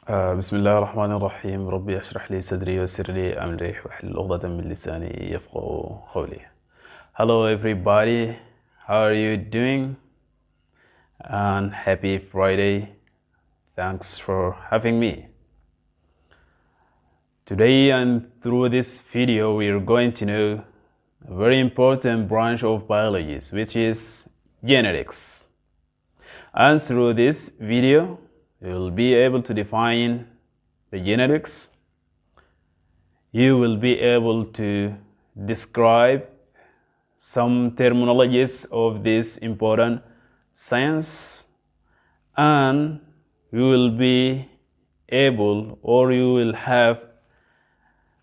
بسم الله الرحمن الرحيم ربي اشرح لي صدري ويسر لي أمري واحلل عقدة من لساني يفقهوا قولي. Hello everybody, how are you doing? And happy Friday. Thanks for having me. Today and through this video we are going to know a very important branch of biology, which is genetics. And through this video you will be able to define the genetics. You will be able to describe some terminologies of this important science, and you will be able, or you will have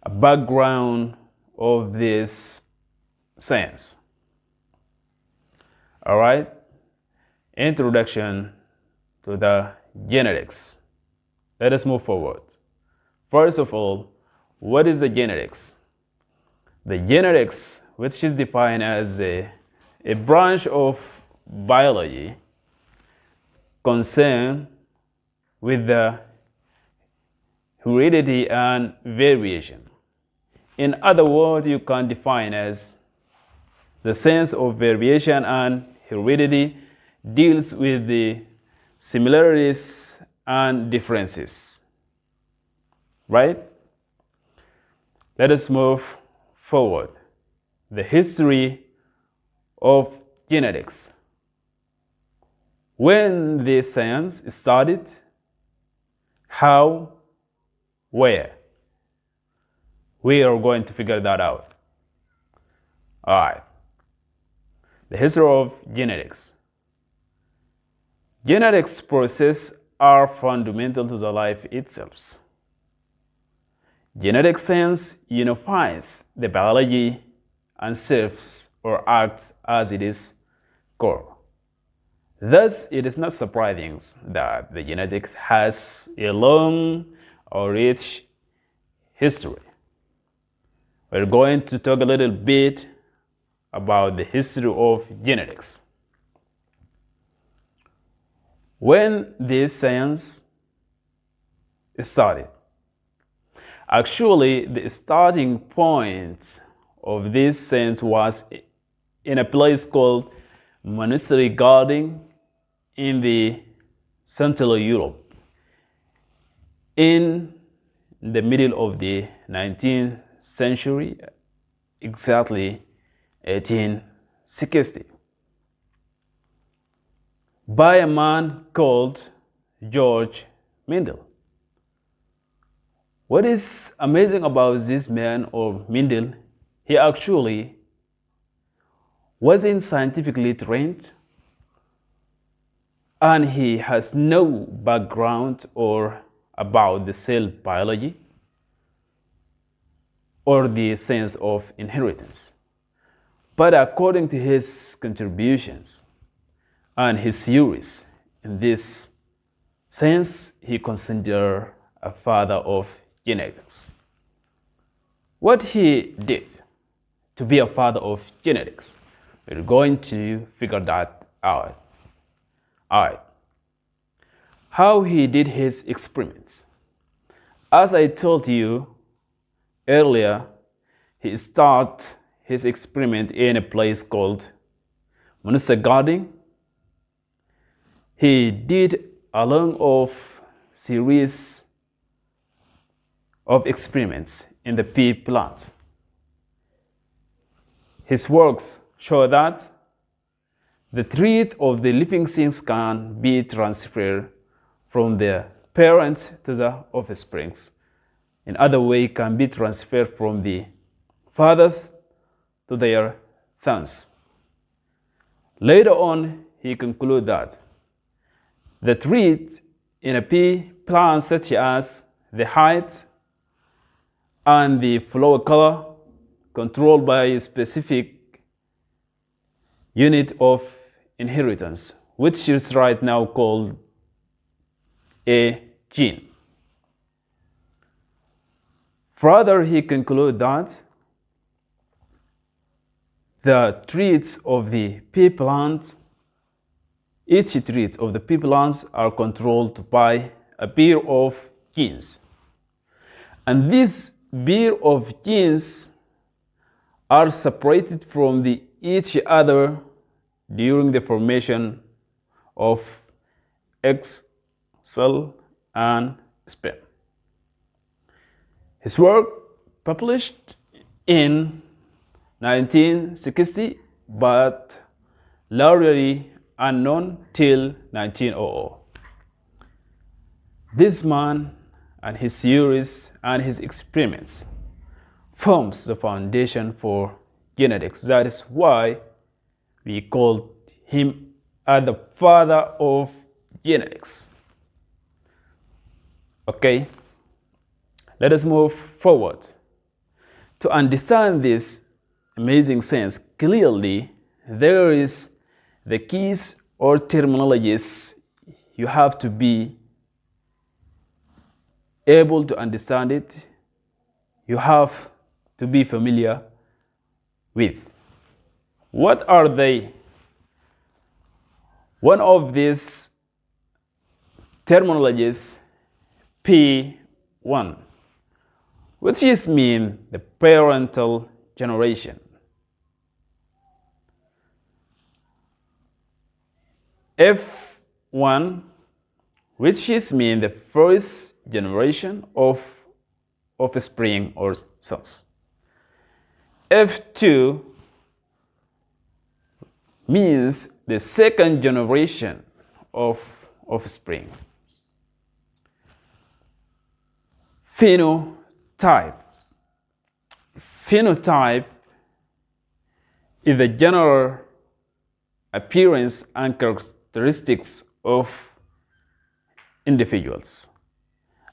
a background of this science. All right, introduction to the genetics. Let us move forward. First of all, what is the genetics? The genetics, which is defined as a branch of biology concerned with the heredity and variation. In other words, you can define as the sense of variation and heredity deals with the similarities and differences. Right? Let us move forward. The history of genetics. When this science started, how, where? We are going to figure that out. All right. The history of genetics. Genetics processes are fundamental to the life itself. Genetic science unifies the biology and serves or acts as its core. Thus, it is not surprising that the genetics has a long or rich history. We're going to talk a little bit about the history of genetics. When this science started, actually, the starting point of this science was in a place called monastery garden in the Central Europe in the middle of the 19th century, exactly 1860, by a man called George Mendel. What is amazing about this man or Mendel, he actually wasn't scientifically trained and he has no background or about the cell biology or the science of inheritance. But according to his contributions and his theories in this science, he considered a father of genetics. What he did to be a father of genetics, we're going to figure that out. All right. How he did his experiments. As I told you earlier, he started his experiment in a place called monastery garden. He did a long of series of experiments in the pea plants. His works show that the trait of the living things can be transferred from the parent to the offspring. In other way, can be transferred from the fathers to their sons. Later on, he concluded that the traits in a pea plant, such as the height and the flower color, controlled by a specific unit of inheritance, which is right now called a gene. Further, he concluded that the traits of the pea plant, each trait of the pea plants are controlled by a pair of genes. And this pair of genes are separated from each other during the formation of egg cell and sperm. His work, published in 1960 but largely unknown till 1900. This man and his theories and his experiments forms the foundation for genetics. That is why we call him the father of genetics. Okay, let us move forward. To understand this amazing science clearly, there is the keys or terminologies you have to be able to understand it. You have to be familiar with. What are they? One of these terminologies, P1, which is mean the parental generation. F1, which is mean the first generation of offspring or cells. F2 means the second generation of offspring. Phenotype. Phenotype is the general appearance and characteristics of individuals.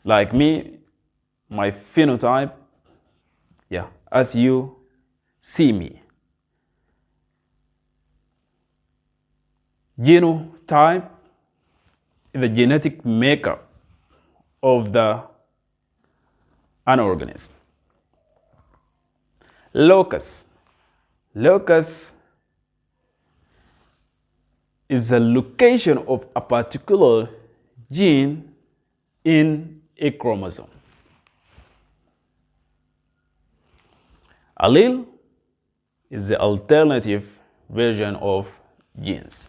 Like me, my phenotype, as you see me. Genotype is the genetic makeup of an organism. Locus. Locus is the location of a particular gene in a chromosome. Allele is the alternative version of genes.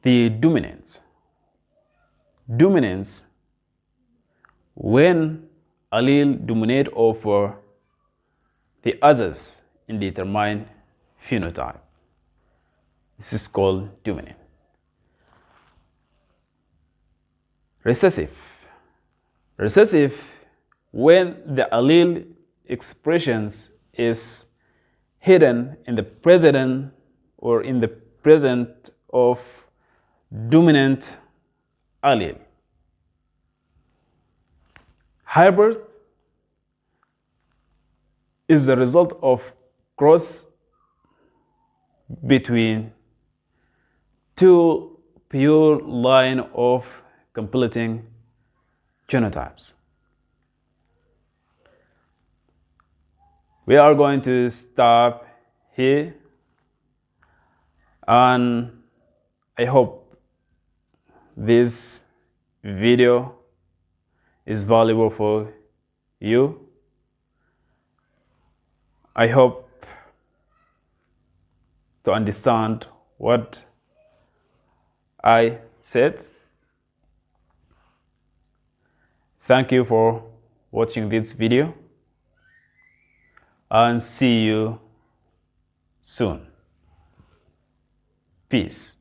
The dominance. Dominance, when allele dominate over the others in determined phenotype. This is called dominant. Recessive. Recessive, when the allele expressions is hidden in the present of dominant allele. Hybrid is the result of cross between two pure line of completing genotypes. We are going to stop here, and I hope this video is valuable for you. I hope to understand what I said. Thank you for watching this video, and see you soon. Peace.